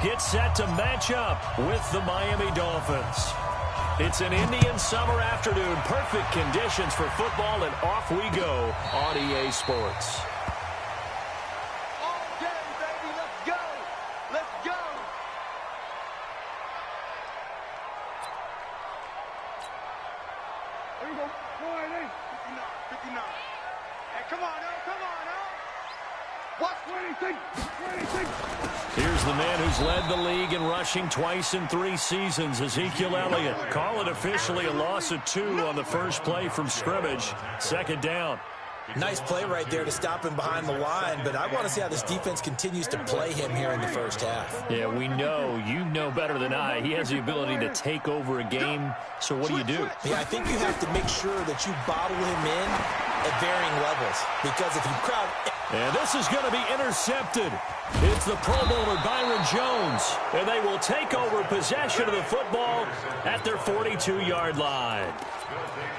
get set to match up with the Miami Dolphins. It's an Indian summer afternoon. Perfect conditions for football, and off we go on EA Sports. All day, baby. Let's go. Let's go. There you go. 59. Hey, come on, now. Come on, now. What? 26. Here's the man who's led the league in rushing twice in 3 seasons, Ezekiel Elliott. Call it officially a loss of 2 on the first play from scrimmage. Second down. Nice play right there to stop him behind the line, but I want to see how this defense continues to play him here in the first half. Yeah, we know. You know better than I. He has the ability to take over a game, so what do? Yeah, I think you have to make sure that you bottle him in at varying levels, because if you crowd... And this is going to be intercepted. It's the Pro Bowler Byron Jones, and they will take over possession of the football at their 42-yard line.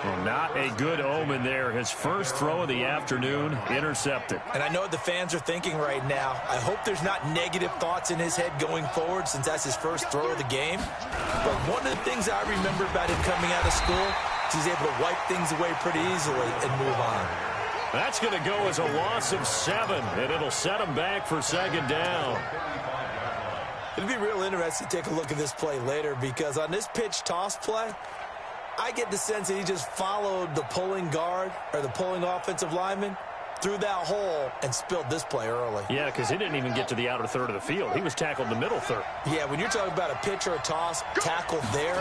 Well, not a good omen there. His first throw of the afternoon, intercepted. And I know what the fans are thinking right now. I hope there's not negative thoughts in his head going forward, since that's his first throw of the game. But one of the things I remember about him coming out of school is he's able to wipe things away pretty easily and move on. That's going to go as a loss of 7, and it'll set him back for second down. It'll be real interesting to take a look at this play later, because on this pitch toss play, I get the sense that he just followed the pulling guard or the pulling offensive lineman through that hole and spilled this play early. Yeah, because he didn't even get to the outer third of the field. He was tackled in the middle third. Yeah, when you're talking about a pitch or a toss tackled there,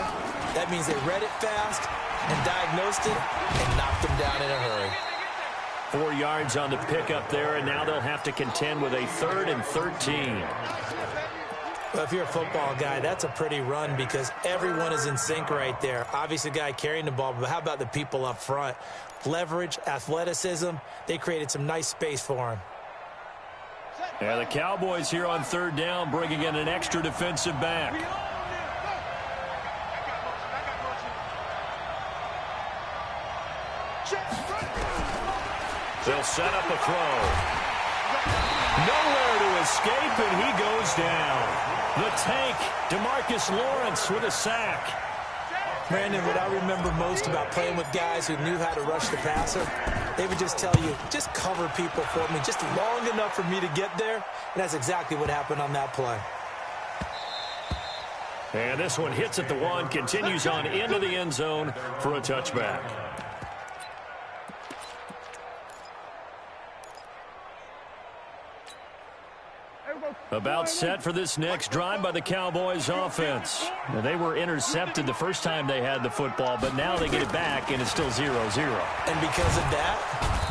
that means they read it fast and diagnosed it and knocked him down in a hurry. 4 yards on the pickup there, and now they'll have to contend with a 3rd and 13. Well, if you're a football guy, that's a pretty run, because everyone is in sync right there. Obviously, the guy carrying the ball, but how about the people up front? Leverage, athleticism, they created some nice space for him. Yeah, the Cowboys here on 3rd down, bringing in an extra defensive back. They'll set up a throw. Nowhere to escape, and he goes down. The tank, DeMarcus Lawrence with a sack. Brandon, what I remember most about playing with guys who knew how to rush the passer, they would just tell you, just cover people for me, just long enough for me to get there, and that's exactly what happened on that play. And this one hits at the 1, continues on into the end zone for a touchback. About set for this next drive by the Cowboys offense. Now, they were intercepted the first time they had the football, but now they get it back, and it's still 0-0. And because of that,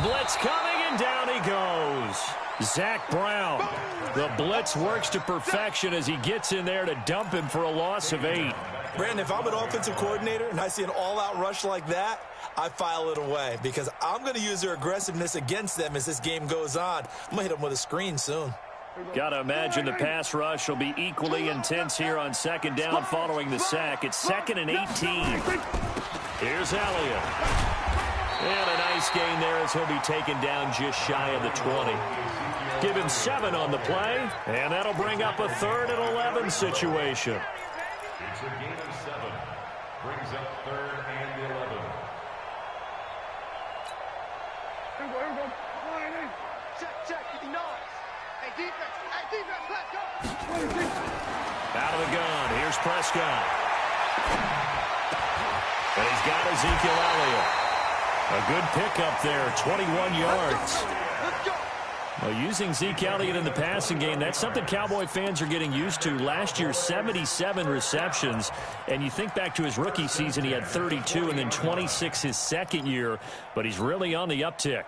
blitz coming, and down he goes. Zach Brown. The blitz works to perfection as he gets in there to dump him for a loss of 8. Brandon, if I'm an offensive coordinator and I see an all-out rush like that, I file it away, because I'm going to use their aggressiveness against them as this game goes on. I'm going to hit them with a screen soon. Got to imagine the pass rush will be equally intense here on 2nd down following the sack. It's 2nd and 18. Here's Elliott. And a nice gain there as he'll be taken down just shy of the 20. Give him 7 on the play, and that'll bring up a 3rd and 11 situation. It's a gain of 7. Brings up 3rd and 11. Check, 59. Hey, defense, let's go. Out of the gun, here's Prescott. And he's got Ezekiel Elliott. A good pickup there, 21 yards. Let's go. Well, using Zeke Elliott in the passing game, that's something Cowboy fans are getting used to. Last year, 77 receptions. And you think back to his rookie season, he had 32 and then 26 his second year. But he's really on the uptick.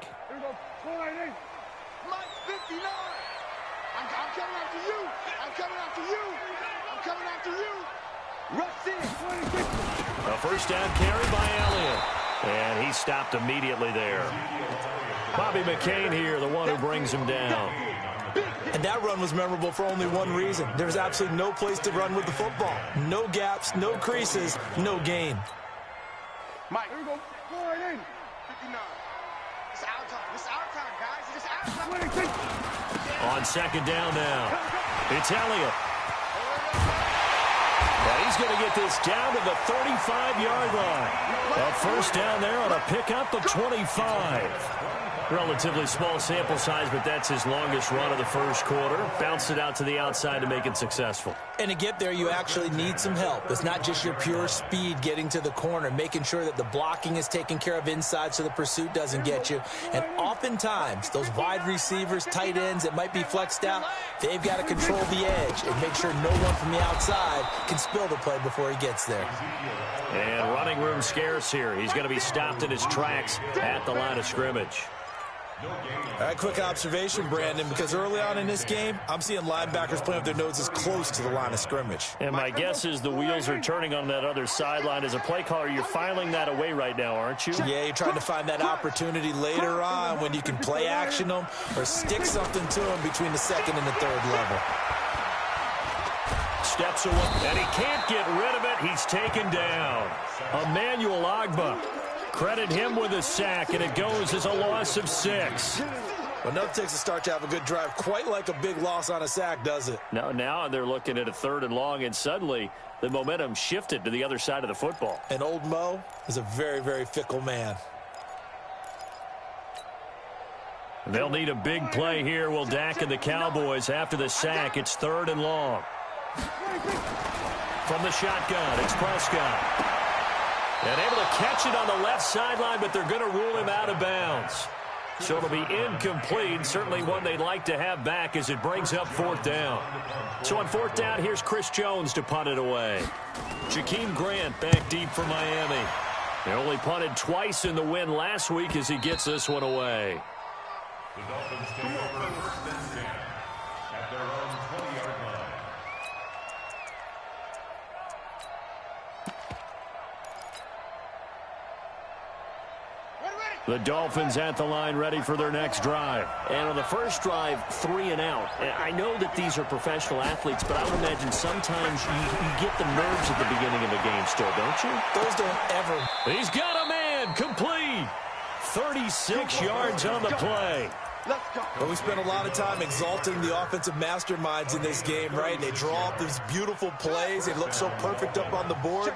A first down carry by Elliott. And he stopped immediately there. Bobby McCain here, the one who brings him down. And that run was memorable for only one reason. There's absolutely no place to run with the football. No gaps, no creases, no gain. Mike, here we go. 59. It's our time. It's our time, guys. It's our time. On 2nd down now. It's Elliott. he's going to get this down to the 35-yard line. That first down there on a pickup of 25. Relatively small sample size, but that's his longest run of the first quarter. Bounced it out to the outside to make it successful. And to get there, you actually need some help. It's not just your pure speed getting to the corner, making sure that the blocking is taken care of inside so the pursuit doesn't get you. And oftentimes, those wide receivers, tight ends that might be flexed out, they've got to control the edge and make sure no one from the outside can spill the play before he gets there. And running room scarce here. He's going to be stopped in his tracks at the line of scrimmage. All right, quick observation, Brandon, because early on in this game, I'm seeing linebackers playing with their noses close to the line of scrimmage. And my guess is the wheels are turning on that other sideline. As a play caller, you're filing that away right now, aren't you? Yeah, you're trying to find that opportunity later on when you can play action them or stick something to them between the second and the third level. Steps away, and he can't get rid of it. He's taken down. Emmanuel Ogbah. Credit him with a sack, and it goes as a loss of 6. Well, nothing takes a start to have a good drive quite like a big loss on a sack, does it? Now they're looking at a 3rd and long, and suddenly the momentum shifted to the other side of the football. And old Mo is a very, very fickle man. They'll need a big play here, will Dak and the Cowboys after the sack. It's 3rd and long. From the shotgun, it's Prescott. And able to catch it on the left sideline, but they're going to rule him out of bounds. So it'll be incomplete. Certainly one they'd like to have back as it brings up 4th down. So on 4th down, here's Chris Jones to punt it away. Jakeem Grant back deep for Miami. They only punted twice in the win last week as he gets this one away. The Dolphins take over 1st and 10 at their own 20-yard line. The Dolphins at the line ready for their next drive. And on the first drive, 3 and out. I know that these are professional athletes, but I would imagine sometimes you get the nerves at the beginning of a game still, don't you? Those don't ever. He's got a man complete. 36 yards on the play. But we spent a lot of time exalting the offensive masterminds in this game, right? They draw up these beautiful plays. They look so perfect up on the board.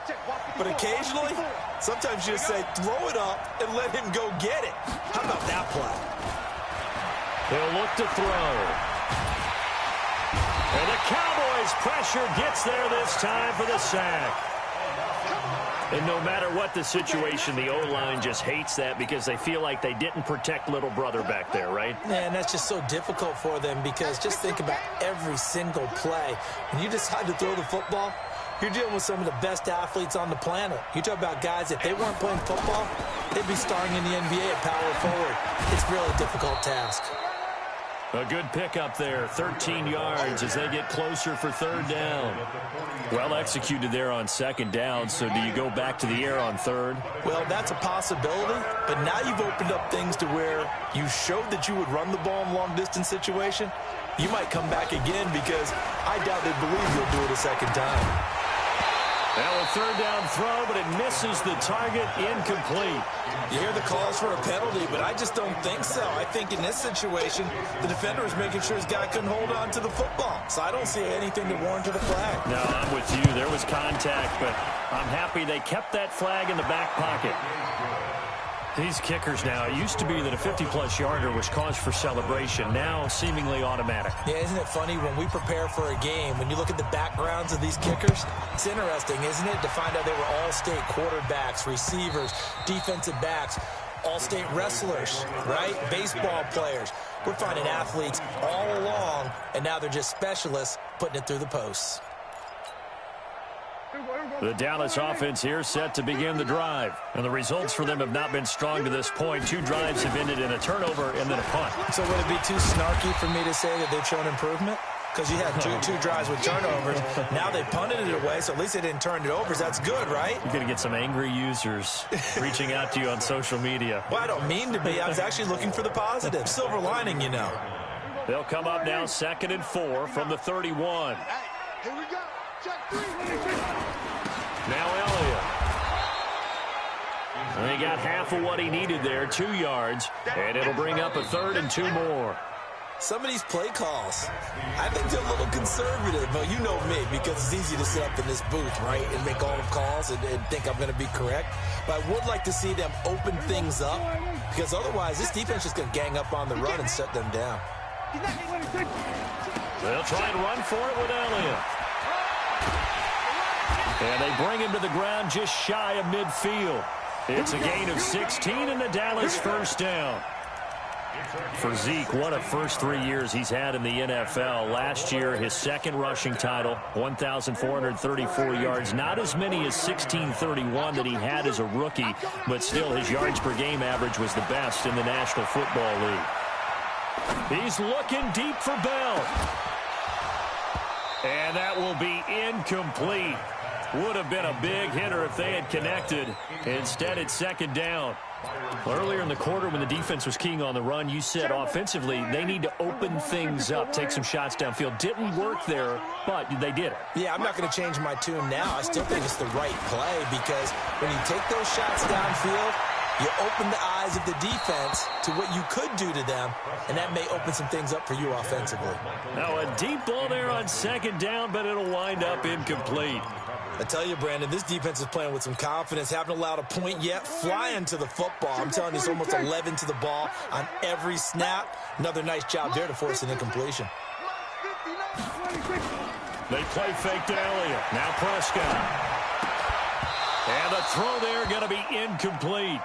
But occasionally, sometimes you just say, throw it up and let him go get it. How about that play? They'll look to throw. And the Cowboys' pressure gets there this time for the sack. And no matter what the situation, the O-line just hates that because they feel like they didn't protect little brother back there, right? Man, that's just so difficult for them because just think about every single play. When you decide to throw the football, you're dealing with some of the best athletes on the planet. You talk about guys, if they weren't playing football, they'd be starring in the NBA at power forward. It's really a difficult task. A good pickup there, 13 yards as they get closer for 3rd down. Well executed there on 2nd down, so do you go back to the air on 3rd? Well, that's a possibility, but now you've opened up things to where you showed that you would run the ball in long-distance situation. You might come back again because I doubt they believe you'll do it a 2nd time. Now a 3rd down throw, but it misses the target, incomplete. You hear the calls for a penalty, but I just don't think so. I think in this situation, the defender is making sure his guy couldn't hold on to the football. So I don't see anything to warrant to the flag. No, I'm with you. There was contact, but I'm happy they kept that flag in the back pocket. These kickers now, it used to be that a 50-plus yarder was cause for celebration. Now, seemingly automatic. Yeah, isn't it funny when we prepare for a game, when you look at the backgrounds of these kickers, it's interesting, isn't it, to find out they were all-state quarterbacks, receivers, defensive backs, all-state wrestlers, right? Baseball players. We're finding athletes all along, and now they're just specialists putting it through the posts. The Dallas offense here set to begin the drive. And the results for them have not been strong to this point. 2 drives have ended in a turnover and then a punt. So would it be too snarky for me to say that they've shown improvement? Because you had two drives with turnovers. Now they punted it away, so at least they didn't turn it over. That's good, right? You're going to get some angry users reaching out to you on social media. Well, I don't mean to be. I was actually looking for the positive. Silver lining, you know. They'll come up now 2nd and 4 from the 31. Here we go. Check 3. Now Elliott. And he got half of what he needed there, 2 yards, and it'll bring up a 3rd and 2 more. Some of these play calls, I think they're a little conservative. But you know me, because it's easy to sit up in this booth, right, and make all the calls and think I'm going to be correct. But I would like to see them open things up, because otherwise this defense is going to gang up on the run and shut them down. They'll try and run for it with Elliott. And they bring him to the ground just shy of midfield. It's a gain of 16 and the Dallas first down. For Zeke, what a first 3 years he's had in the NFL. Last year, his second rushing title, 1,434 yards. Not as many as 1,631 that he had as a rookie, but still his yards per game average was the best in the National Football League. He's looking deep for Bell. And that will be incomplete. Would have been a big hitter if they had connected. Instead, it's second down. Earlier in the quarter when the defense was keying on the run, you said offensively they need to open things up, take some shots downfield. Didn't work there, but they did it. Yeah, I'm not going to change my tune now. I still think it's the right play, because when you take those shots downfield, you open the eyes of the defense to what you could do to them, and that may open some things up for you offensively. Now a deep ball there on second down, but it'll wind up incomplete. I tell you, Brandon, this defense is playing with some confidence. Haven't allowed a point yet. Flying to the football. I'm telling you, it's almost 11 to the ball on every snap. Another nice job there to force an incompletion. They play fake to Elliott. Now Prescott. And the throw there going to be incomplete.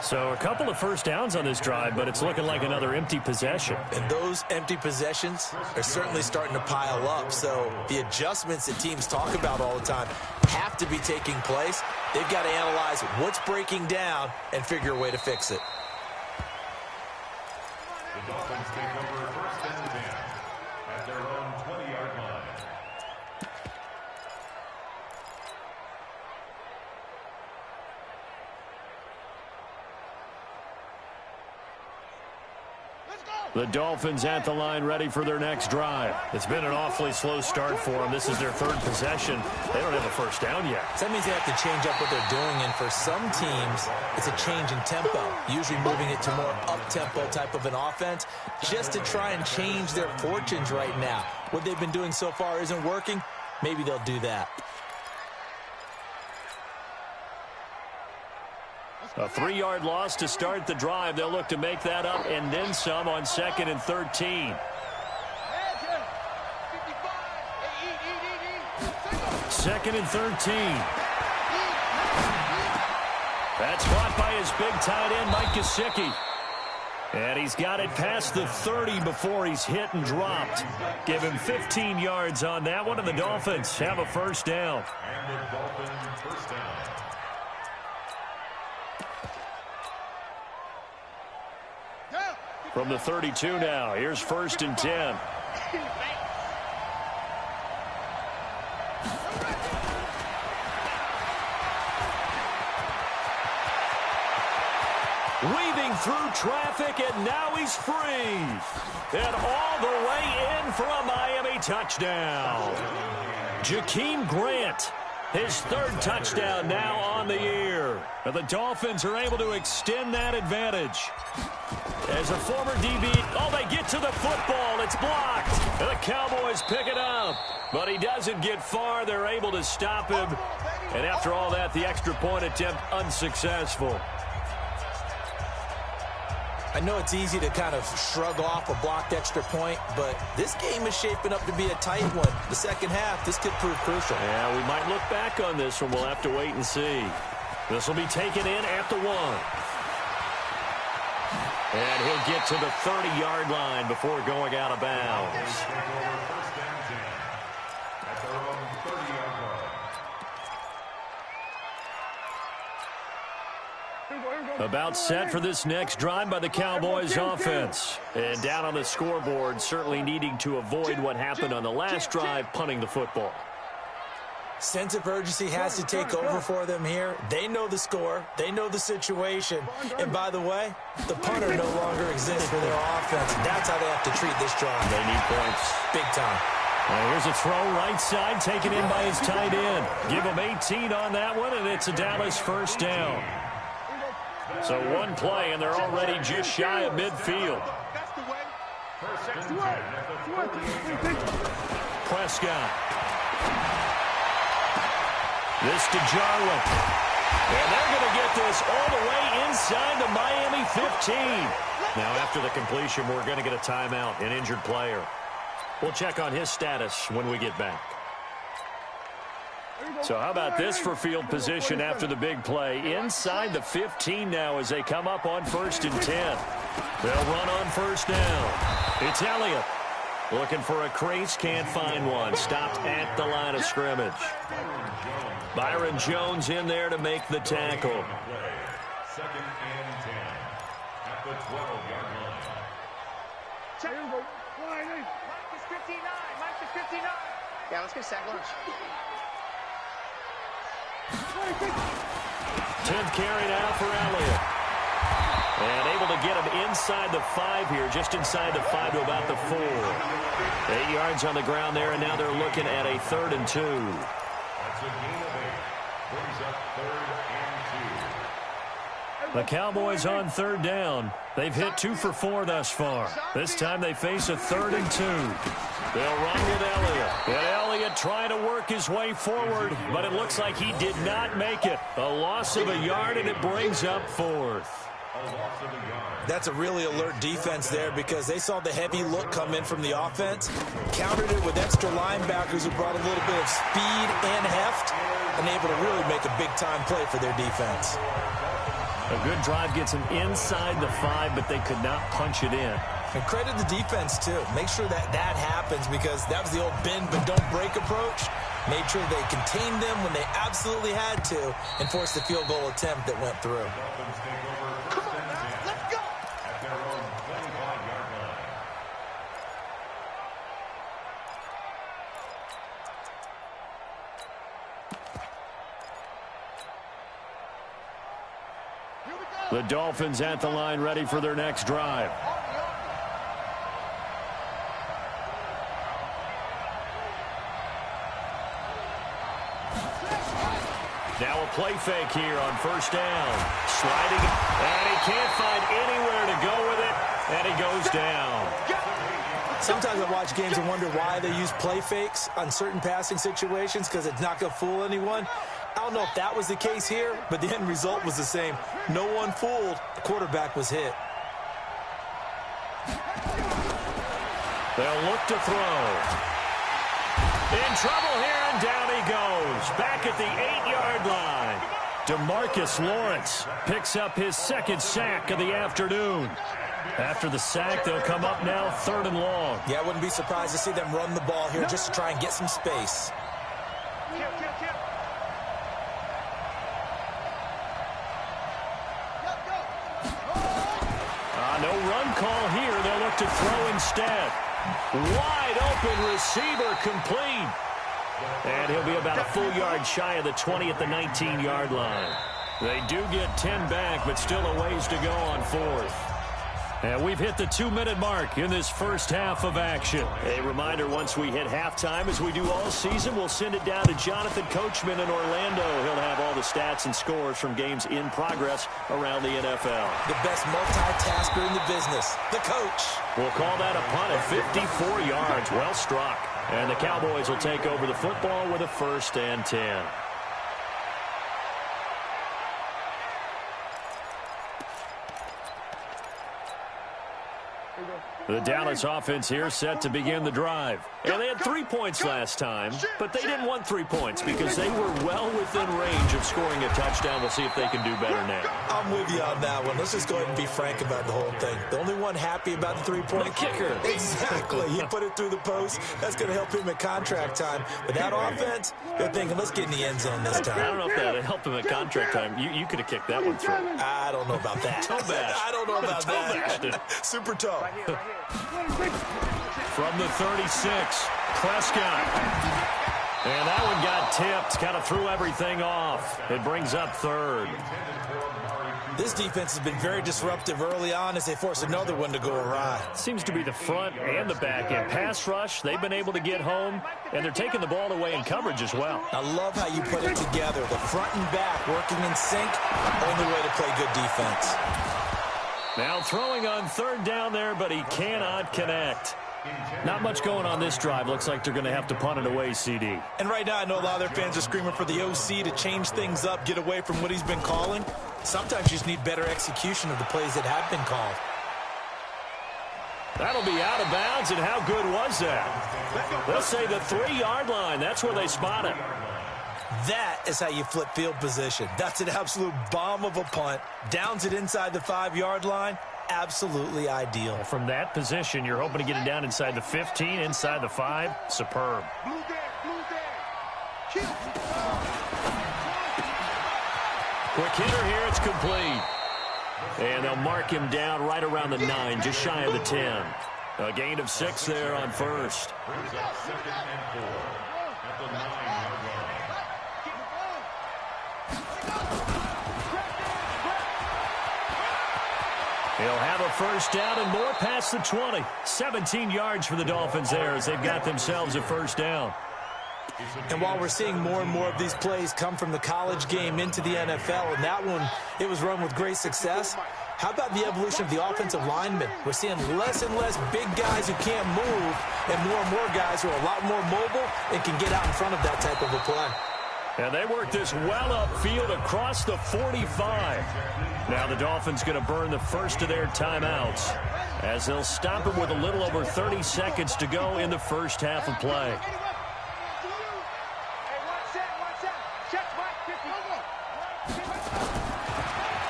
So a couple of first downs on this drive, but it's looking like another empty possession. And those empty possessions are certainly starting to pile up. So the adjustments that teams talk about all the time have to be taking place. They've got to analyze what's breaking down and figure a way to fix it. The Dolphins take over first and 10 at their own 20-yard line. The Dolphins at the line, ready for their next drive. It's been an awfully slow start for them. This is their third possession. They don't have a first down yet. So that means they have to change up what they're doing, and for some teams, it's a change in tempo, usually moving it to more up-tempo type of an offense, just to try and change their fortunes right now. What they've been doing so far isn't working. Maybe they'll do that. A 3-yard loss to start the drive. They'll look to make that up and then some on 2nd and 13. 2nd and 13. That's caught by his big tight end, Mike Gesicki. And he's got it past the 30 before he's hit and dropped. Give him 15 yards on that one, and the Dolphins have a first down. And the Dolphins first down. From the 32 now, here's 1st and 10. Weaving through traffic, and now he's free. And all the way in for a Miami touchdown. Jakeem Grant, his 3rd touchdown now on the year. And the Dolphins are able to extend that advantage. As a former DB, they get to the football. It's blocked. And the Cowboys pick it up. But he doesn't get far. They're able to stop him. And after all that, the extra point attempt unsuccessful. I know it's easy to kind of shrug off a blocked extra point, but this game is shaping up to be a tight one. The second half, this could prove crucial. Yeah, we might look back on this one. We'll have to wait and see. This will be taken in at the 1. And he'll get to the 30-yard line before going out of bounds. About set for this next drive by the Cowboys offense. And down on the scoreboard, certainly needing to avoid what happened on the last drive, punting the football. Sense of urgency has to take over for them here. They know the score. They know the situation. And by the way, the punter no longer exists for their offense. That's how they have to treat this drive. They need points. Big time. Well, here's a throw right side, taken in by his tight end. Give him 18 on that one, and it's a Dallas first down. So one play, and they're already just shy of midfield. Prescott. This to Jarwin. And they're going to get this all the way inside the Miami 15. Now, after the completion, we're going to get a timeout, an injured player. We'll check on his status when we get back. So how about this for field position after the big play? Inside the 15 now as they come up on 1st and 10. They'll run on 1st down. It's Elliott. Looking for a crease, can't find one. Stopped at the line of scrimmage. Byron Jones in there to make the tackle. 2nd and 10 at the 12-yard line. Check. Mike is 59. Mike is 59. Yeah, let's get sack lunch. 10th carry now for Elliott. And able to get him inside the 5 here, just inside the 5 to about the 4. 8 yards on the ground there, and now they're looking at a 3rd and 2. That's a gain of 8. Brings up 3rd and 2. The Cowboys on 3rd down. They've hit 2 for 4 thus far. This time they face a 3rd and 2. They'll run with Elliott. And Elliott trying to work his way forward, but it looks like he did not make it. A loss of a yard, and it brings up 4th. That's a really alert defense there because they saw the heavy look come in from the offense, countered it with extra linebackers who brought a little bit of speed and heft, and able to really make a big-time play for their defense. A good drive gets them inside the 5, but they could not punch it in. And credit the defense, too. Make sure that that happens because that was the old bend but don't break approach. Made sure they contained them when they absolutely had to and forced the field goal attempt that went through. The Dolphins at the line ready for their next drive. Now a play fake here on 1st down. Sliding, and he can't find anywhere to go with it, and he goes down. Sometimes I watch games and wonder why they use play fakes on certain passing situations because it's not going to fool anyone. I don't know if that was the case here, but the end result was the same. No one fooled. The quarterback was hit. They'll look to throw. In trouble here, and down he goes. Back at the 8-yard line. DeMarcus Lawrence picks up his 2nd sack of the afternoon. After the sack, they'll come up now 3rd and long. Yeah, I wouldn't be surprised to see them run the ball here just to try and get some space. No run call here. They'll look to throw instead. Wide open receiver complete. And he'll be about a full yard shy of the 20 at the 19-yard line. They do get 10 back, but still a ways to go on 4th. And we've hit the 2-minute mark in this first half of action. A reminder, once we hit halftime, as we do all season, we'll send it down to Jonathan Coachman in Orlando. He'll have all the stats and scores from games in progress around the NFL. The best multitasker in the business, the coach. We'll call that a punt at 54 yards. Well struck. And the Cowboys will take over the football with a 1st and 10. The Dallas offense here set to begin the drive. And they had 3 points last time, but they didn't want 3 points because they were well within range of scoring a touchdown. We'll see if they can do better now. I'm with you on that one. Let's just go ahead and be frank about the whole thing. The only one happy about the 3-point kicker. Exactly. He put it through the post. That's going to help him at contract time. But that offense, they're thinking, let's get in the end zone this time. I don't know if that helped him at contract time. You could have kicked that one through. I don't know about that. Toe bash. I don't know about that. Super toe. From the 36, Prescott. And that one got tipped, kind of threw everything off. It brings up 3rd. This defense has been very disruptive early on as they force another one to go awry. Seems to be the front and the back end. Pass rush, they've been able to get home, and they're taking the ball away in coverage as well. I love how you put it together. The front and back working in sync, only way to play good defense. Now throwing on third down there, but he cannot connect. Not much going on this drive. Looks like they're going to have to punt it away, CD. And right now I know a lot of their fans are screaming for the OC to change things up, get away from what he's been calling. Sometimes you just need better execution of the plays that have been called. That'll be out of bounds, and how good was that? They'll say the 3-yard line. That's where they spot it. That is how you flip field position. That's an absolute bomb of a punt. Downs it inside the 5-yard line. Absolutely ideal. From that position, you're hoping to get it down inside the 15, inside the 5. Superb. Quick hitter here. It's complete. And they'll mark him down right around the 9, just shy of the 10. A gain of 6 there on first. Brings up 2nd and 4 at the 9-yard line. He'll have a first down and more past the 20. 17 yards for the Dolphins there as they've got themselves a first down. And while we're seeing more and more of these plays come from the college game into the NFL, and that one, it was run with great success, how about the evolution of the offensive linemen? We're seeing less and less big guys who can't move and more guys who are a lot more mobile and can get out in front of that type of a play. And they work this well upfield across the 45. Now the Dolphins going to burn the first of their timeouts as they'll stop it with a little over 30 seconds to go in the first half of play.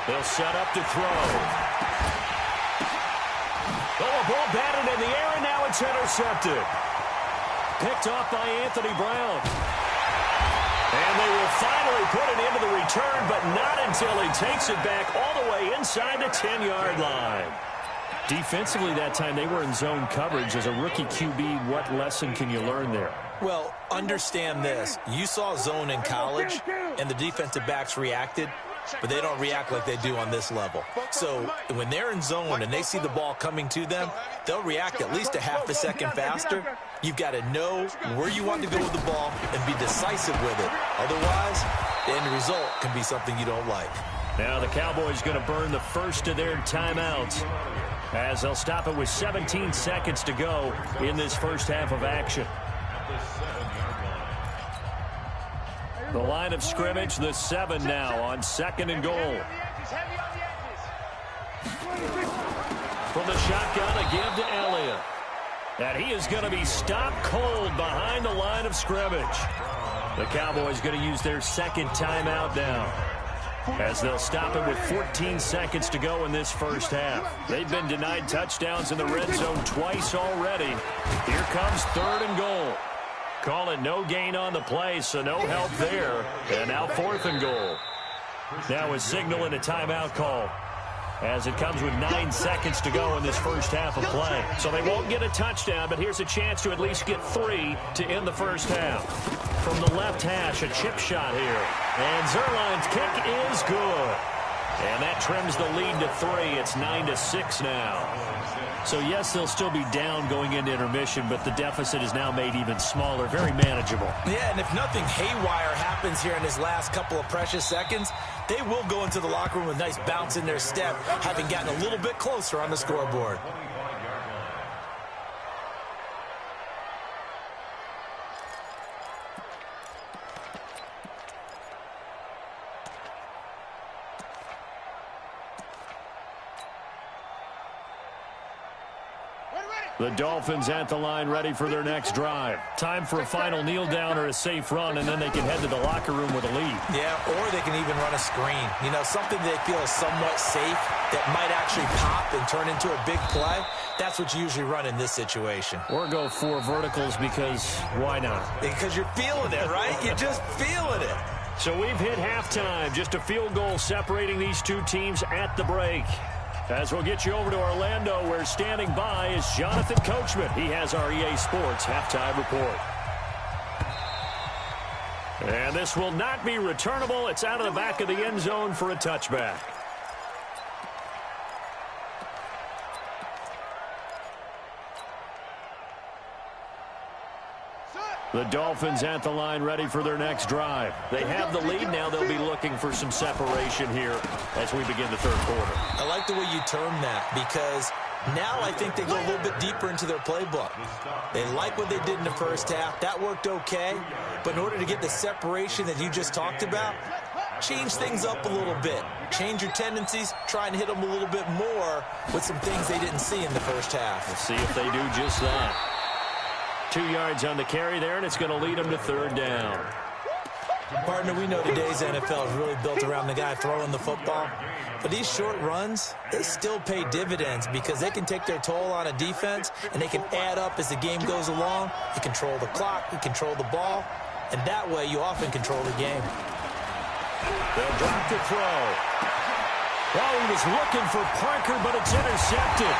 They'll set up to throw. Oh, a ball batted in the air, and now it's intercepted. Picked off by Anthony Brown. And they will finally put it into the return, but not until he takes it back all the way inside the 10-yard line. Defensively that time, they were in zone coverage. As a rookie QB, what lesson can you learn there? Well, understand this. You saw zone in college, and the defensive backs reacted, but they don't react like they do on this level. So when they're in zone and they see the ball coming to them, they'll react at least a half a second faster. You've got to know where you want to go with the ball and be decisive with it. Otherwise, the end result can be something you don't like. Now the Cowboys going to burn the first of their timeouts as they'll stop it with 17 seconds to go in this first half of action. The line of scrimmage, the 7 now on 2nd and goal. From the shotgun, a give to Elliott. And he is going to be stopped cold behind the line of scrimmage. The Cowboys going to use their second timeout now as they'll stop it with 14 seconds to go in this first half. They've been denied touchdowns in the red zone twice already. Here comes 3rd and goal. Call it no gain on the play, so no help there. And now 4th and goal. Now a signal and a timeout call as it comes with 9 seconds to go in this first half of play. So they won't get a touchdown, but here's a chance to at least get 3 to end the first half. From the left hash, a chip shot here. And Zerline's kick is good. And that trims the lead to 3. It's 9-6 now. So, yes, they'll still be down going into intermission, but the deficit is now made even smaller, very manageable. Yeah, and if nothing haywire happens here in his last couple of precious seconds, they will go into the locker room with a nice bounce in their step, having gotten a little bit closer on the scoreboard. The Dolphins at the line ready for their next drive. Time for a final kneel down or a safe run, and then they can head to the locker room with a lead. Yeah, or they can even run a screen. You know, something they feel is somewhat safe that might actually pop and turn into a big play. That's what you usually run in this situation. Or go 4 verticals because why not? Because you're feeling it, right? You're just feeling it. So we've hit halftime. Just a field goal separating these two teams at the break. As we'll get you over to Orlando, where standing by is Jonathan Coachman. He has our EA Sports halftime report. And this will not be returnable. It's out of the back of the end zone for a touchback. The Dolphins at the line ready for their next drive. They have the lead now. They'll be looking for some separation here as we begin the third quarter. I like the way you term that because now I think they go a little bit deeper into their playbook. They like what they did in the first half. That worked okay. But in order to get the separation that you just talked about, change things up a little bit. Change your tendencies. Try and hit them a little bit more with some things they didn't see in the first half. We'll see if they do just that. 2 yards on the carry there, and it's going to lead them to third down. Partner, we know today's NFL is really built around the guy throwing the football. But these short runs, they still pay dividends because they can take their toll on a defense, and they can add up as the game goes along. You control the clock, you control the ball, and that way you often control the game. They'll drop the throw. Well, he was looking for Parker, but it's intercepted.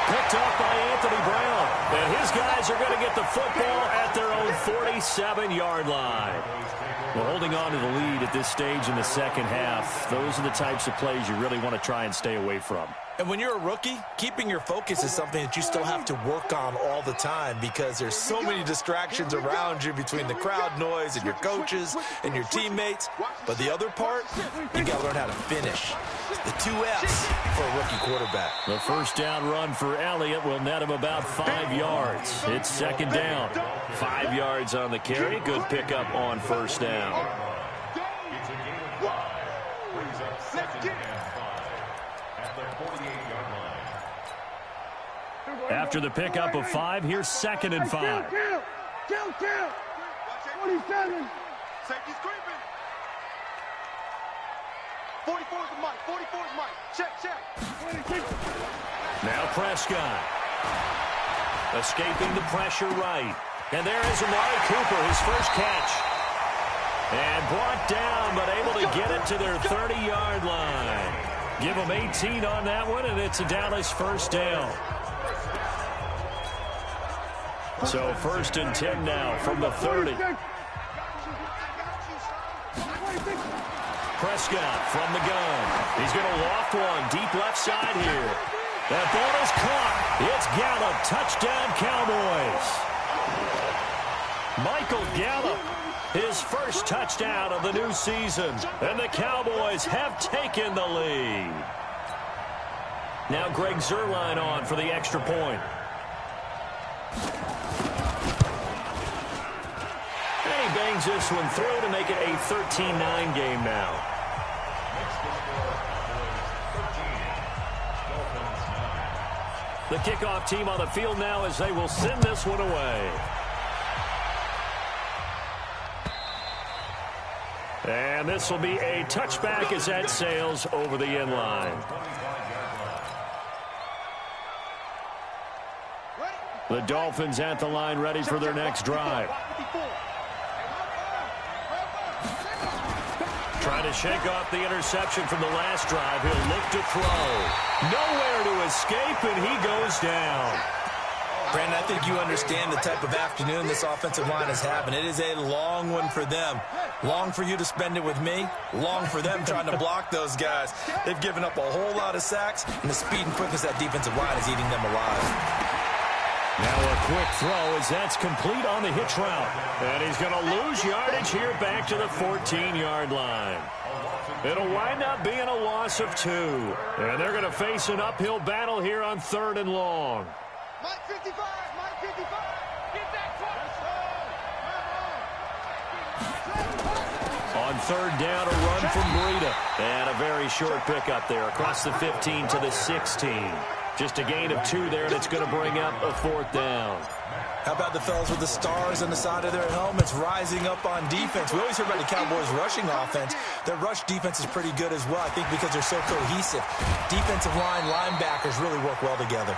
Picked up by Anthony Brown. And his guys are going to get the football at their own 47-yard line. Well, holding on to the lead at this stage in the second half, those are the types of plays you really want to try and stay away from. And when you're a rookie, keeping your focus is something that you still have to work on all the time because there's so many distractions around you between the crowd noise and your coaches and your teammates. But the other part, you got to learn how to finish. The 2 F's for a rookie quarterback. The first down run for Elliott will net him about 5 yards. It's second down. 5 yards on the carry. Good pickup on first down. It's a gain of 5. Brings up second and 5 at the 48-yard line. After the pickup of 5, here's second and 5. Kill! 47. Safety's creeping. 44 is Mike. 44 is Mike. Check. Now Prescott. Escaping the pressure right. And there is Amari Cooper, his first catch. And brought down, but able to get it to their 30-yard line. Give them 18 on that one, and it's a Dallas first down. So first and 10 now from the 30. Prescott from the gun. He's going to loft one deep left side here. That ball is caught. It's Gallup. Touchdown, Cowboys. Michael Gallup, his first touchdown of the new season. And the Cowboys have taken the lead. Now Greg Zuerlein on for the extra point. And he bangs this one through to make it a 13-9 game now. The kickoff team on the field now as they will send this one away. And this will be a touchback as that sails over the end line. The Dolphins at the line ready for their next drive. Trying to shake off the interception from the last drive. He'll look to throw. Nowhere to escape, and he goes down. Brandon, I think you understand the type of afternoon this offensive line is having. It is a long one for them. Long for you to spend it with me. Long for them trying to block those guys. They've given up a whole lot of sacks, and the speed and quickness of that defensive line is eating them alive. Now a quick throw as that's complete on the hitch route. And he's going to lose yardage here back to the 14-yard line. It'll wind up being a loss of 2. And they're going to face an uphill battle here on 3rd and long. Mike 55. Mike 55. Get that On 3rd down, a run from Breida. And a very short pickup there across the 15 to the 16. Just a gain of 2 there, and it's going to bring up a 4th down. How about the fellas with the stars on the side of their helmets rising up on defense? We always hear about the Cowboys' rushing offense. Their rush defense is pretty good as well, I think, because they're so cohesive. Defensive line, linebackers really work well together.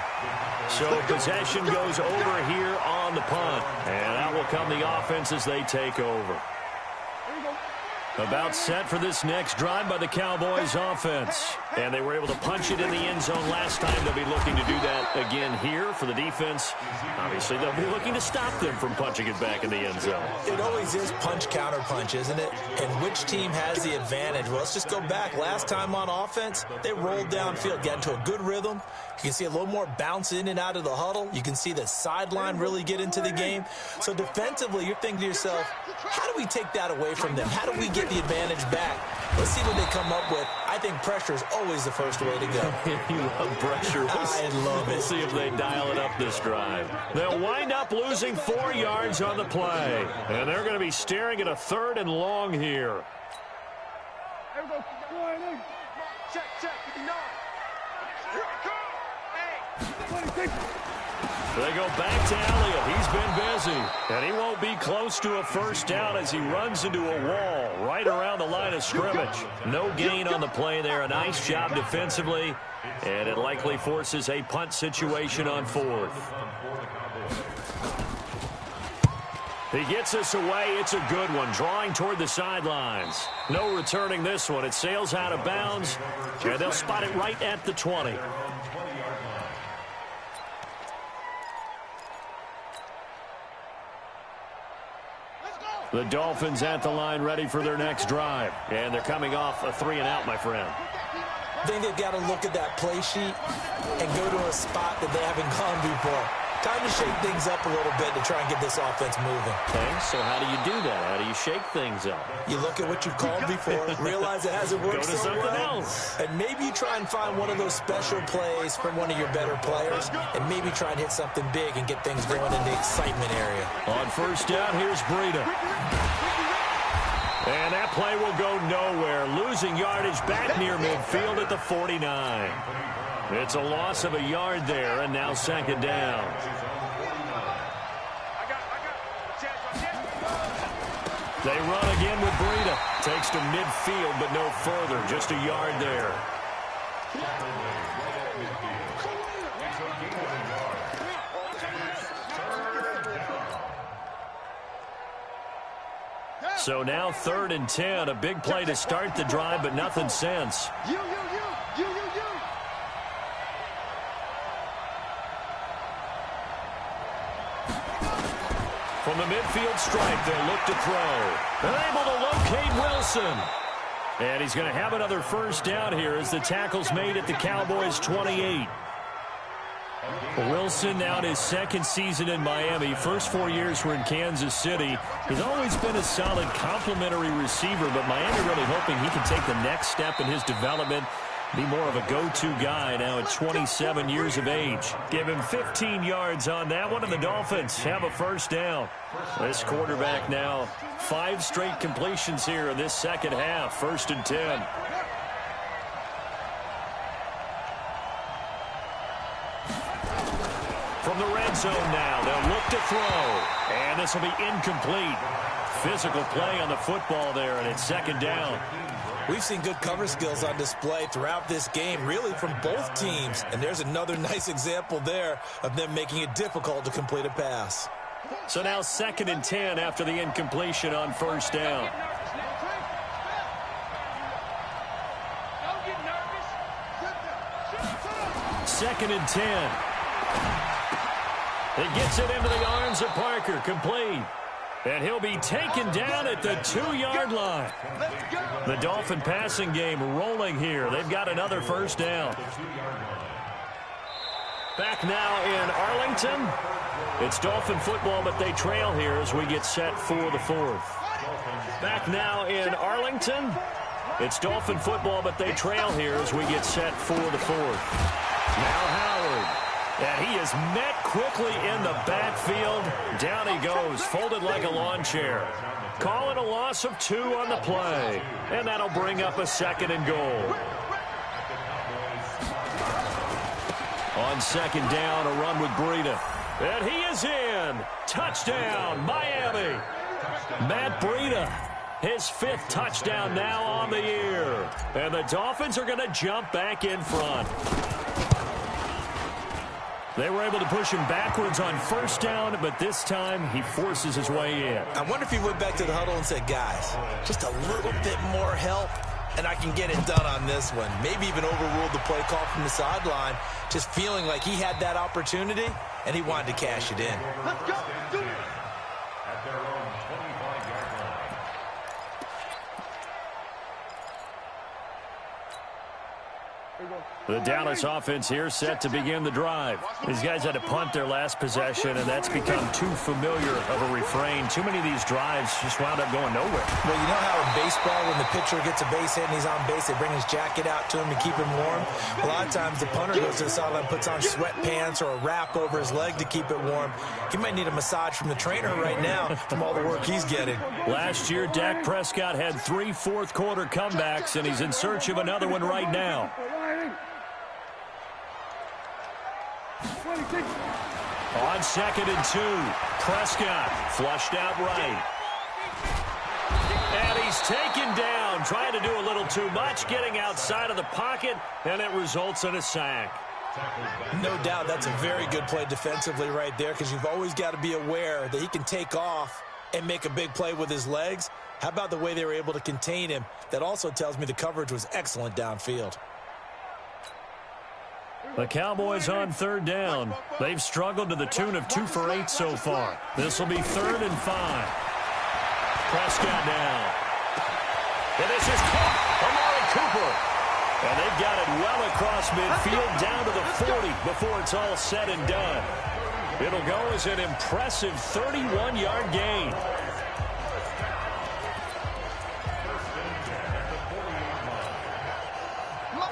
So possession goes over here on the punt. And out will come the offense as they take over. About set for this next drive by the Cowboys offense. And they were able to punch it in the end zone last time. They'll be looking to do that again here for the defense. Obviously, they'll be looking to stop them from punching it back in the end zone. It always is punch-counter-punch, isn't it? And which team has the advantage? Well, let's just go back. Last time on offense, they rolled downfield, got into a good rhythm. You can see a little more bounce in and out of the huddle. You can see the sideline really get into the game. So defensively, you're thinking to yourself, how do we take that away from them? How do we get the advantage back? Let's see what they come up with. I think pressure is always the first way to go. You love pressure. I love it. We'll see if they dial it up this drive. They'll wind up losing 4 yards on the play. And they're going to be staring at a 3rd and long here. Everybody, check, 59. Here I come. Hey, 26. They go back to Elliott. He's been busy. And he won't be close to a first down as he runs into a wall right around the line of scrimmage. No gain on the play there. A nice job defensively. And it likely forces a punt situation on 4th. He gets us away. It's a good one. Drawing toward the sidelines. No returning this one. It sails out of bounds. And they'll spot it right at the 20. The Dolphins at the line ready for their next drive. And they're coming off a 3-and-out, my friend. I think they've got to look at that play sheet and go to a spot that they haven't gone before. Time to shake things up a little bit to try and get this offense moving. Okay, so how do you do that? How do you shake things up? You look at what you've called before, realize it hasn't worked Go to so something well, else. and maybe you try and find one of those special plays from one of your better players, and maybe try and hit something big and get things going in the excitement area. On first down, here's Breida. And that play will go nowhere. Losing yardage back near midfield at the 49. It's a loss of a yard there, and now 2nd down. They run again with Breida. Takes to midfield, but no further. Just a yard there. So now 3rd and 10. A big play to start the drive, but nothing since. You. From the midfield stripe, they'll look to throw. They're able to locate Wilson. And he's going to have another first down here as the tackle's made at the Cowboys' 28. Wilson now in his 2nd season in Miami. First 4 years were in Kansas City. He's always been a solid complementary receiver, but Miami really hoping he can take the next step in his development, be more of a go-to guy now at 27 years of age. Give him 15 yards on that one, and the Dolphins have a first down. This quarterback now 5 straight completions here in this second half. 1st and 10. From the red zone now, they'll look to throw. And this will be incomplete. Physical play on the football there, and it's 2nd down. We've seen good cover skills on display throughout this game, really from both teams. And there's another nice example there of them making it difficult to complete a pass. So now 2nd and 10 after the incompletion on first down. Don't get nervous. 2nd and 10. He gets it into the arms of Parker, complete. And he'll be taken down at the 2-yard line. The Dolphin passing game rolling here. They've got another first down. Back now in Arlington. It's Dolphin football, but they trail here as we get set for the 4th. Back now in Arlington. It's Dolphin football, but they trail here as we get set for the 4th. Now Howard. And he is met quickly in the backfield. Down he goes, folded like a lawn chair. Call it a loss of 2 on the play. And that'll bring up a 2nd and goal. On 2nd down, a run with Breida. And he is in. Touchdown, Miami. Matt Breida, his 5th touchdown now on the year. And the Dolphins are going to jump back in front. They were able to push him backwards on first down, but this time he forces his way in. I wonder if he went back to the huddle and said, guys, just a little bit more help. and I can get it done on this one. Maybe even overruled the play call from the sideline, just feeling like he had that opportunity, and he wanted to cash it in. Let's go. Do it. At their own 25-yard line. The Dallas offense here set to begin the drive. These guys had to punt their last possession, and that's become too familiar of a refrain. Too many of these drives just wound up going nowhere. Well, you know how in baseball, when the pitcher gets a base hit and he's on base, they bring his jacket out to him to keep him warm? A lot of times the punter goes to the sideline, puts on sweatpants or a wrap over his leg to keep it warm. He might need a massage from the trainer right now from all the work he's getting. Last year, Dak Prescott had 3 fourth-quarter comebacks, and he's in search of another one right now. On 2nd and 2, Prescott flushed out right. And he's taken down, trying to do a little too much, getting outside of the pocket, and it results in a sack. No doubt that's a very good play defensively right there, because you've always got to be aware that he can take off and make a big play with his legs. How about the way they were able to contain him? That also tells me the coverage was excellent downfield. The Cowboys on 3rd down. They've struggled to the tune of 2 for 8 so far. This will be 3rd and 5. Prescott down. And this is caught. Amari Cooper. And they've got it well across midfield down to the 40 before it's all said and done. It'll go as an impressive 31-yard gain.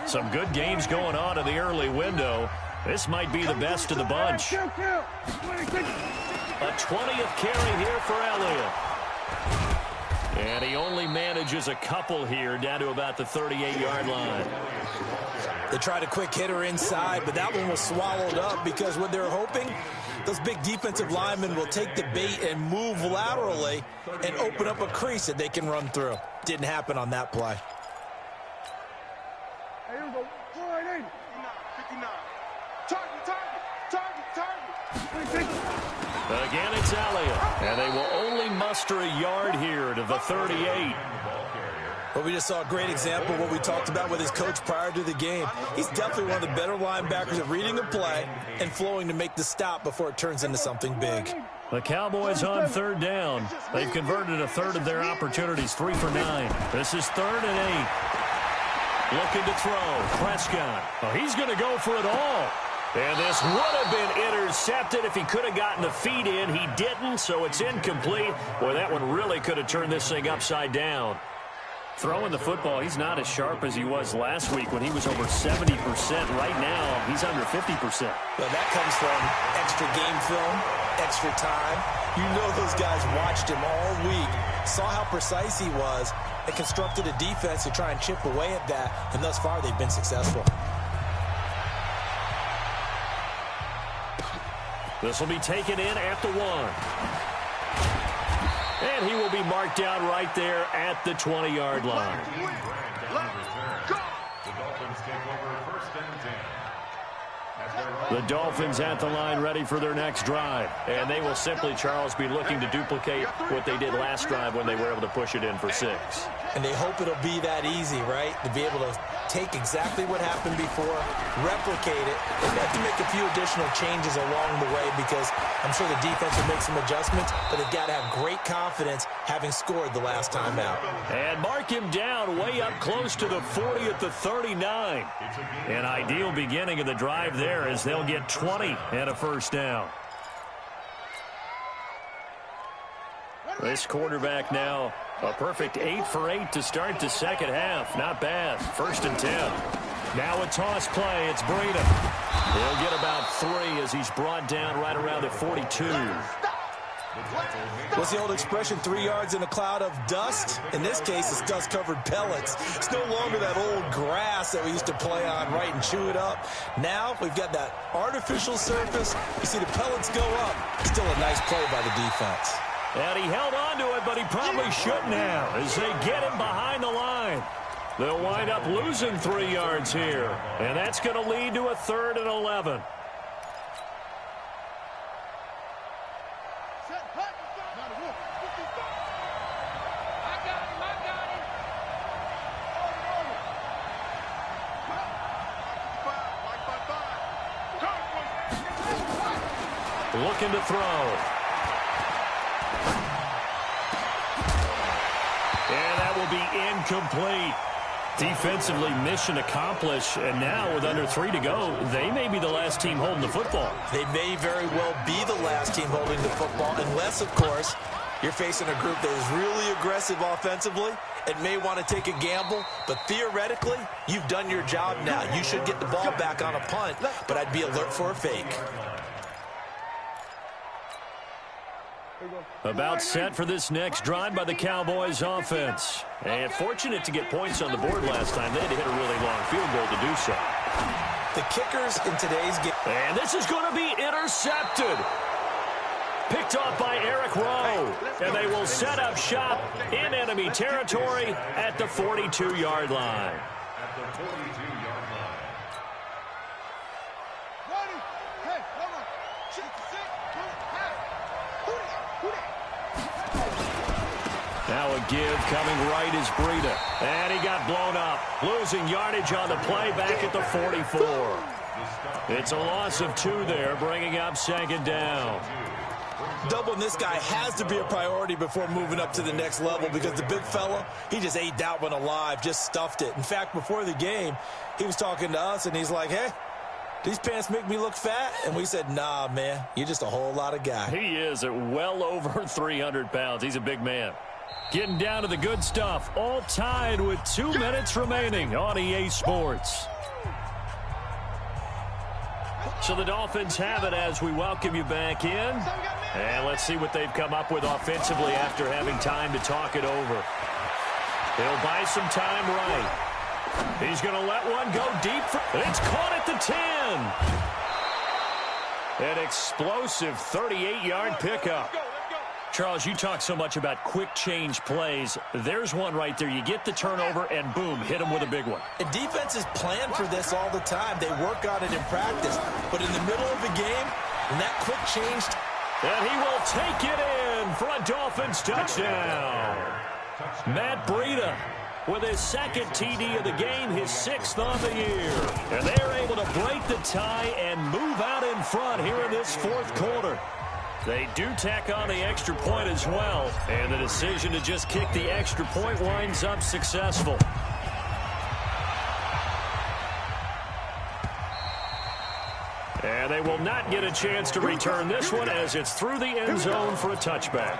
Some good games going on in the early window. This might be the best of the bunch. A 20th carry here for Elliott. And he only manages a couple here down to about the 38-yard line. They tried a quick hitter inside, but that one was swallowed up because what they're hoping, those big defensive linemen will take the bait and move laterally and open up a crease that they can run through. Didn't happen on that play. Here we go. 4-8. 59. Target. Again, it's Elliott. And they will only muster a yard here to the 38. But we just saw a great example of what we talked about with his coach prior to the game. He's definitely one of the better linebackers at reading a play and flowing to make the stop before it turns into something big. The Cowboys on 3rd down. They've converted a third of their opportunities, 3 for 9. This is 3rd and 8. Looking to throw. Prescott. Oh, he's going to go for it all. And this would have been intercepted if he could have gotten the feet in. He didn't, so it's incomplete. Boy, that one really could have turned this thing upside down. Throwing the football, he's not as sharp as he was last week when he was over 70%. Right now, he's under 50%. Well, that comes from extra game film, extra time. You know those guys watched him all week, saw how precise he was, and constructed a defense to try and chip away at that, and thus far they've been successful. This will be taken in at the 1. And he will be marked down right there at the 20-yard line. The Dolphins take over 1st and 10. The Dolphins at the line ready for their next drive. And they will simply, Charles, be looking to duplicate what they did last drive when they were able to push it in for 6. And they hope it'll be that easy, right? To be able to take exactly what happened before, replicate it, and have to make a few additional changes along the way because I'm sure the defense will make some adjustments, but they've got to have great confidence having scored the last time out. And mark him down way up close to the 40 at the 39. An ideal beginning of the drive there as they'll get 20 and a 1st down. This quarterback now a perfect 8 for 8 to start the second half. Not bad. 1st and 10. Now a toss play. It's Breida. He'll get about 3 as he's brought down right around the 42. What's the old expression, 3 yards in a cloud of dust? In this case, it's dust-covered pellets. It's no longer that old grass that we used to play on, right, and chew it up. Now we've got that artificial surface. You see the pellets go up. Still a nice play by the defense. And he held on to it, but he probably shouldn't have as they get him behind the line. They'll wind up losing 3 yards here, and that's going to lead to a 3rd and 11. looking to throw. And that will be incomplete. Defensively, mission accomplished, and now with under 3 to go, they may be the last team holding the football. They may very well be the last team holding the football, unless, of course, you're facing a group that is really aggressive offensively and may want to take a gamble, but theoretically, you've done your job now. You should get the ball back on a punt, but I'd be alert for a fake. About set for this next drive by the Cowboys offense. And fortunate to get points on the board last time. They had to hit a really long field goal to do so. The kickers in today's game. And this is going to be intercepted. Picked off by Eric Rowe. And they will set up shop in enemy territory at the 42-yard line. At the 42-yard line. Ready? Hey, hold on. 6, 2, 1. Now a give coming right is Breida. And he got blown up. Losing yardage on the play back at the 44. It's a loss of 2 there, bringing up second down. Doubling this guy has to be a priority before moving up to the next level because the big fella, he just ate that one alive, just stuffed it. In fact, before the game, he was talking to us, and he's like, hey, these pants make me look fat? And we said, nah, man, you're just a whole lot of guy. He is at well over 300 pounds. He's a big man. Getting down to the good stuff, all tied with 2 minutes remaining on EA Sports. So the Dolphins have it as we welcome you back in. And let's see what they've come up with offensively after having time to talk it over. He'll buy some time right. He's going to let one go deep. It's caught at the 10. An explosive 38-yard pickup. Charles, you talk so much about quick change plays. There's one right there. You get the turnover, and boom, hit him with a big one. And defenses plan for this all the time. They work on it in practice. But in the middle of the game, when that quick change... And he will take it in for a Dolphins touchdown. Matt Breida with his second TD of the game, his 6th on the year. And they're able to break the tie and move out in front here in this 4th quarter. They do tack on the extra point as well. And the decision to just kick the extra point winds up successful. And they will not get a chance to return this one as it's through the end zone for a touchback.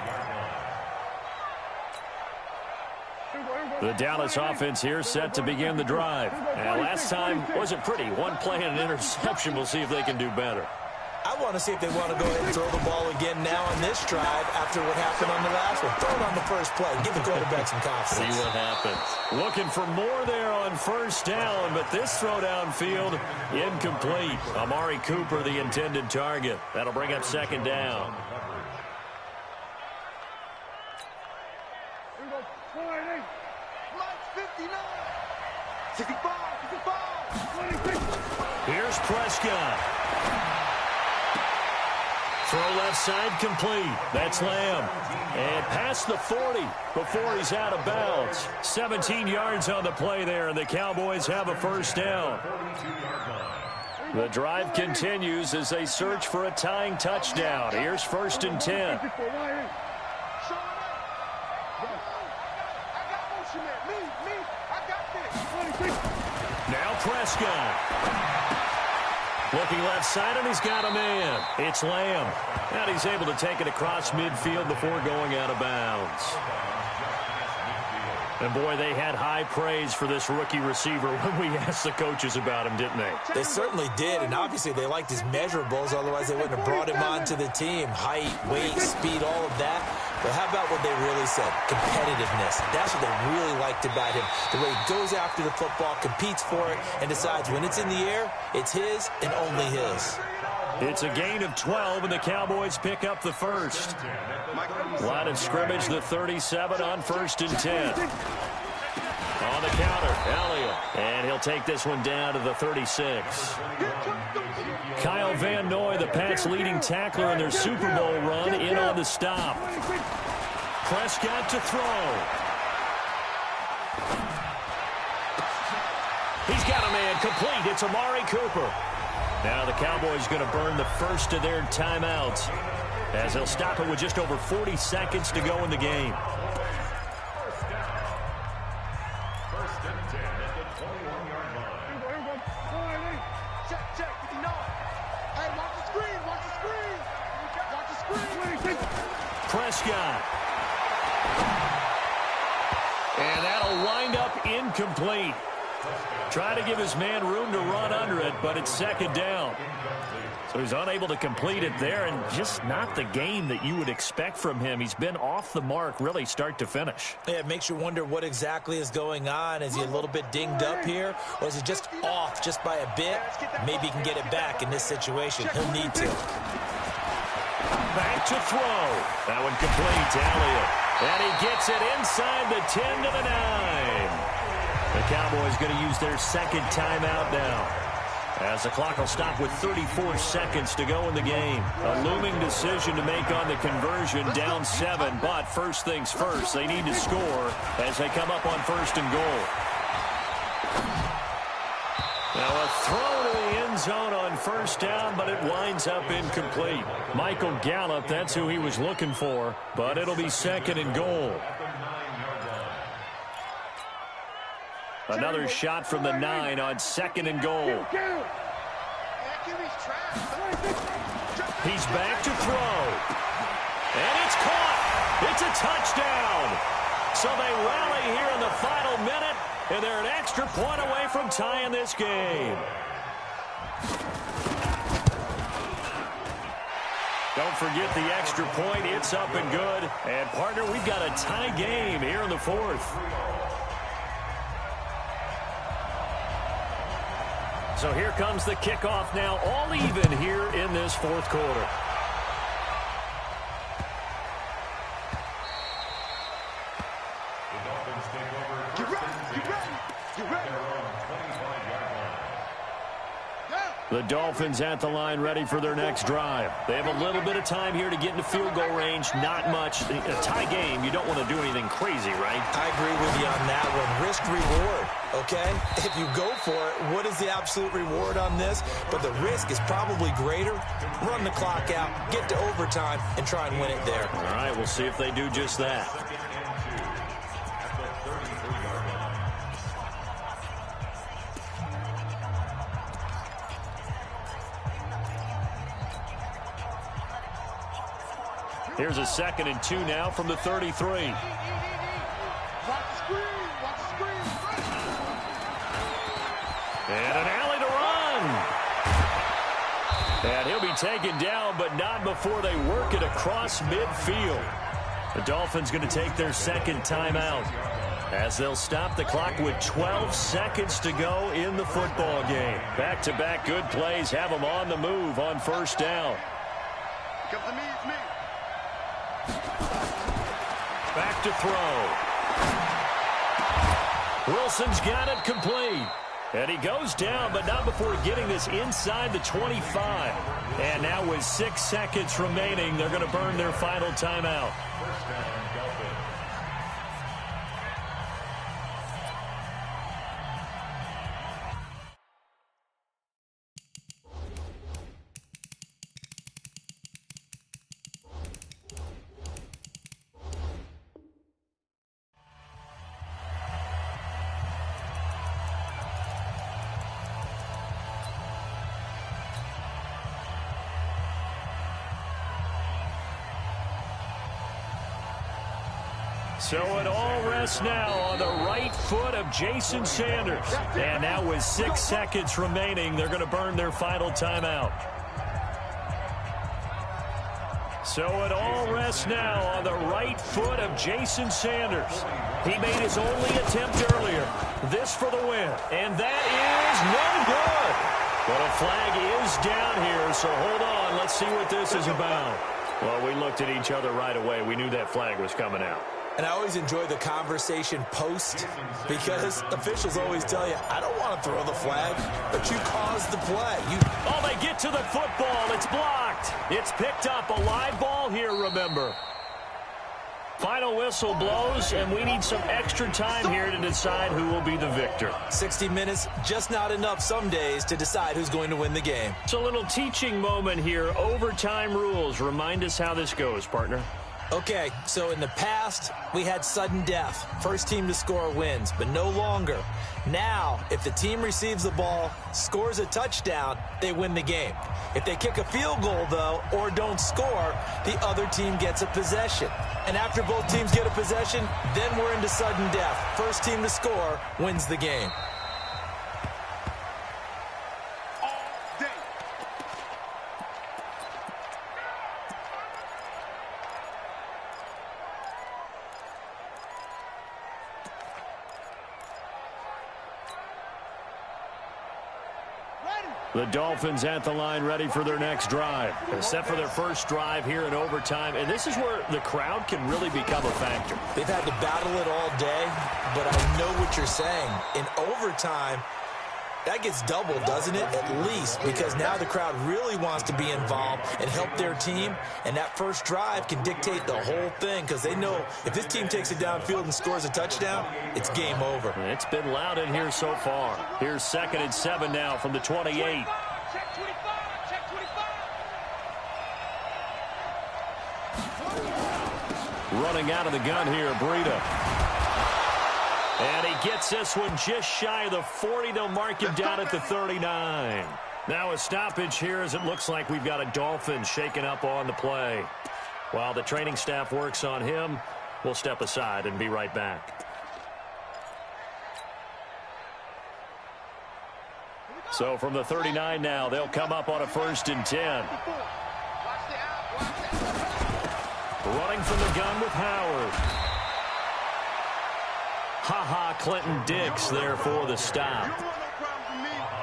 The Dallas offense here set to begin the drive. And last time wasn't pretty. One play and an interception. We'll see if they can do better. I want to see if they want to go ahead and throw the ball again now on this drive after what happened on the last one. Throw it on the first play. Give the quarterback some confidence. See what happens. Looking for more there on first down, but this throw downfield incomplete. Amari Cooper, the intended target. That'll bring up second down. Here we go. 4, 59. 65, 55, 26. Here's Prescott. Throw left side complete. That's Lamb. And past the 40 before he's out of bounds. 17 yards on the play there, and the Cowboys have a first down. The drive continues as they search for a tying touchdown. Here's 1st and 10. Now Prescott. Looking left side, and he's got a man. It's Lamb. And he's able to take it across midfield before going out of bounds. And, boy, they had high praise for this rookie receiver when we asked the coaches about him, didn't they? They certainly did, and obviously they liked his measurables. Otherwise, they wouldn't have brought him onto the team. Height, weight, speed, all of that. But how about what they really said? Competitiveness. That's what they really liked about him. The way he goes after the football, competes for it, and decides when it's in the air, it's his and only his. It's a gain of 12, and the Cowboys pick up the first. Line of scrimmage, the 37 on 1st and 10. On the counter, Elliott. And he'll take this one down to the 36. Kyle Van Noy, the Pats' leading tackler in their Super Bowl run, in on the stop. Prescott to throw. He's got a man complete. It's Amari Cooper. Now the Cowboys going to burn the first of their timeouts as they'll stop it with just over 40 seconds to go in the game. First and 10 at the 21-yard line. Check, 59. Hey, watch the screen, watch the screen. Watch the screen. Prescott. And that'll wind up incomplete. Try to give his man room to run under it, but it's second down. So he's unable to complete it there, and just not the game that you would expect from him. He's been off the mark really start to finish. Yeah, it makes you wonder what exactly is going on. Is he a little bit dinged up here, or is he just off just by a bit? Maybe he can get it back in this situation. He'll need to. Back to throw. That one complete to Elliott. And he gets it inside the 10 to the 9. The Cowboys going to use their second timeout now, as the clock will stop with 34 seconds to go in the game. A looming decision to make on the conversion, down 7. But first things first, they need to score as they come up on first and goal. Now a throw to the end zone on first down, but it winds up incomplete. Michael Gallup, that's who he was looking for, but it'll be second and goal. Another shot from the 9 on second and goal. He's back to throw. And it's caught. It's a touchdown. So they rally here in the final minute, and they're an extra point away from tying this game. Don't forget the extra point. It's up and good. And, partner, we've got a tie game here in the fourth. So here comes the kickoff now, all even here in this fourth quarter. The Dolphins take over first and 10 at their own 25-yard line. The Dolphins at the line ready for their next drive. They have a little bit of time here to get into field goal range. Not much. A tie game, you don't want to do anything crazy, right? I agree with you on that one. Risk-reward, okay? If you go for it, what is the absolute reward on this? But the risk is probably greater. Run the clock out, get to overtime, and try and win it there. All right, we'll see if they do just that. Here's a 2nd and 2 now from the 33. Watch the screen, watch the screen. And an alley to run. And he'll be taken down, but not before they work it across midfield. The Dolphins going to take their second timeout, as they'll stop the clock with 12 seconds to go in the football game. Back-to-back good plays have them on the move on first down. Come to me, it's me. Back to throw. Wilson's got it complete. And he goes down, but not before getting this inside the 25. And now with 6 seconds remaining, they're going to burn their final timeout. First down, Dolphins. So it all rests now on the right foot of Jason Sanders. And now with 6 seconds remaining, they're going to burn their final timeout. So it all rests now on the right foot of Jason Sanders. He made his only attempt earlier. This for the win. And that is no good. But a flag is down here, so hold on. Let's see what this is about. Well, we looked at each other right away. We knew that flag was coming out. And I always enjoy the conversation post, because officials always tell you, I don't want to throw the flag, but you caused the play. Oh, they get to the football. It's blocked. It's picked up. A live ball here, remember. Final whistle blows, and we need some extra time here to decide who will be the victor. 60 minutes, just not enough some days to decide who's going to win the game. It's a little teaching moment here. Overtime rules. Remind us how this goes, partner. Okay, so in the past, we had sudden death. First team to score wins, but no longer. Now, if the team receives the ball, scores a touchdown, they win the game. If they kick a field goal, though, or don't score, the other team gets a possession. And after both teams get a possession, then we're into sudden death. First team to score wins the game. The Dolphins at the line, ready for their next drive. Set for their first drive here in overtime, and this is where the crowd can really become a factor. They've had to battle it all day, but I know what you're saying. In overtime, that gets doubled, doesn't it? At least, because now the crowd really wants to be involved and help their team, and that first drive can dictate the whole thing because they know if this team takes it downfield and scores a touchdown, it's game over. It's been loud in here so far. Here's 2nd and 7 now from the 28. Check 25, check 25. Running out of the gun here, Breida. And he gets this one just shy of the 40. They'll mark him down at the 39. Now a stoppage here as it looks like we've got a Dolphin shaken up on the play. While the training staff works on him, we'll step aside and be right back. So from the 39 now, they'll come up on a 1st and 10. Running from the gun with Howard. Clinton Dix there for the stop.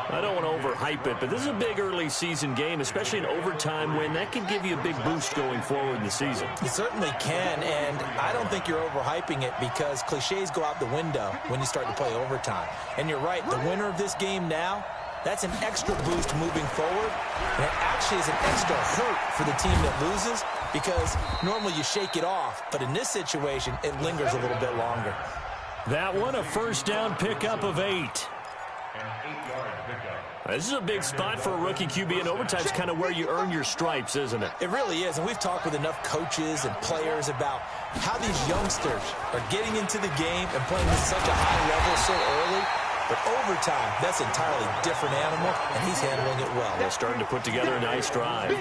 I don't want to overhype it, but this is a big early season game, especially an overtime win. That can give you a big boost going forward in the season. You certainly can, and I don't think you're overhyping it because cliches go out the window when you start to play overtime. And you're right, the winner of this game now, that's an extra boost moving forward. And it actually is an extra hurt for the team that loses because normally you shake it off, but in this situation, it lingers a little bit longer. That one, a 1st down pickup of 8. This is a big spot for a rookie QB, and overtime is kind of where you earn your stripes, isn't it? It really is, and we've talked with enough coaches and players about how these youngsters are getting into the game and playing at such a high level so early. But overtime, that's an entirely different animal, and he's handling it well. They're starting to put together a nice drive.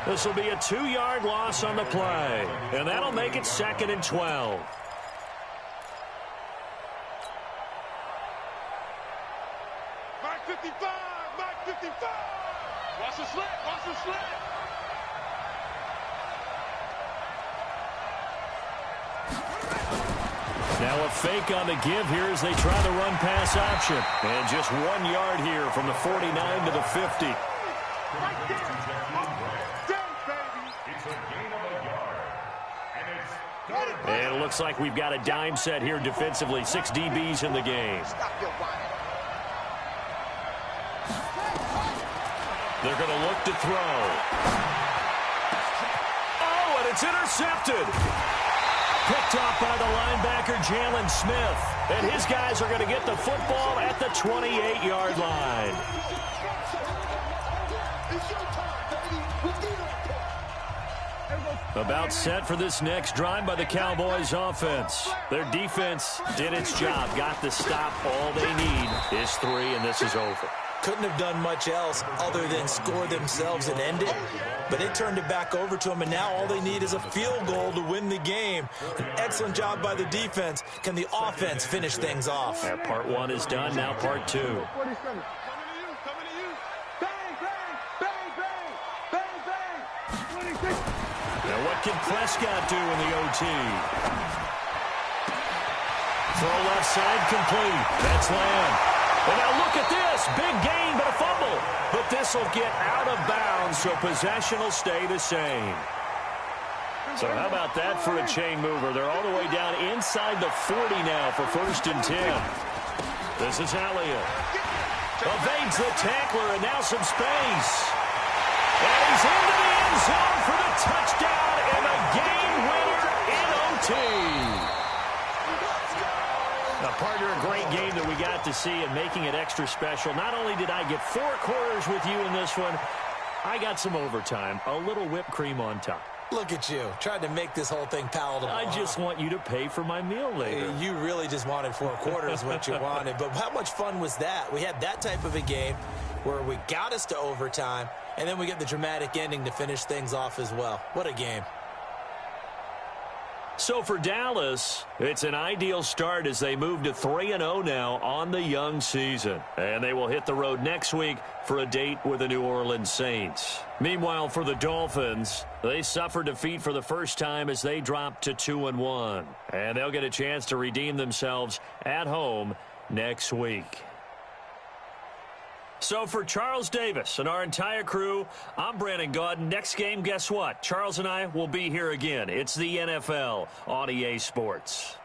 This will be a 2-yard loss on the play, and that'll make it 2nd and 12. Mark 55, Mark 55. Watch the slip, watch the slip. Now a fake on the give here as they try the run pass option. And just 1 yard here from the 49 to the 50. Right there. It's a gain of a yard. And it's And it looks like we've got a dime set here defensively. 6 DBs in the game. They're going to look to throw. Oh, and it's intercepted. Picked off by the linebacker, Jalen Smith. And his guys are going to get the football at the 28-yard line. About set for this next drive by the Cowboys offense. Their defense did its job, got the stop. All they need is 3, and this is over. Couldn't have done much else other than score themselves and end it. But they turned it back over to them, and now all they need is a field goal to win the game. An excellent job by the defense. Can the offense finish things off? Yeah, part 1 is done, now part 2. Coming to you, coming to you. Bang, bang, bang, bang, bang, bang. 26. Now what can Prescott do in the OT? Throw left side complete. That's Lamb. And now look at this. Big gain, but a fumble. But this will get out of bounds, so possession will stay the same. So how about that for a chain mover? They're all the way down inside the 40 now for 1st and 10. This is Elliott. Evades the tackler, and now some space. And he's into the end zone for the touchdown and a game winner in OT. Now, partner, a great game that we got to see and making it extra special. Not only did I get 4 quarters with you in this one, I got some overtime, a little whipped cream on top. Look at you, trying to make this whole thing palatable. I just want you to pay for my meal later. You really just wanted 4 quarters what you wanted. But how much fun was that? We had that type of a game where we got us to overtime, and then we get the dramatic ending to finish things off as well. What a game. So for Dallas, it's an ideal start as they move to 3-0 now on the young season. And they will hit the road next week for a date with the New Orleans Saints. Meanwhile, for the Dolphins, they suffered defeat for the first time as they dropped to 2-1. And they'll get a chance to redeem themselves at home next week. So for Charles Davis and our entire crew, I'm Brandon Gaudin. Next game, guess what? Charles and I will be here again. It's the NFL on EA Sports.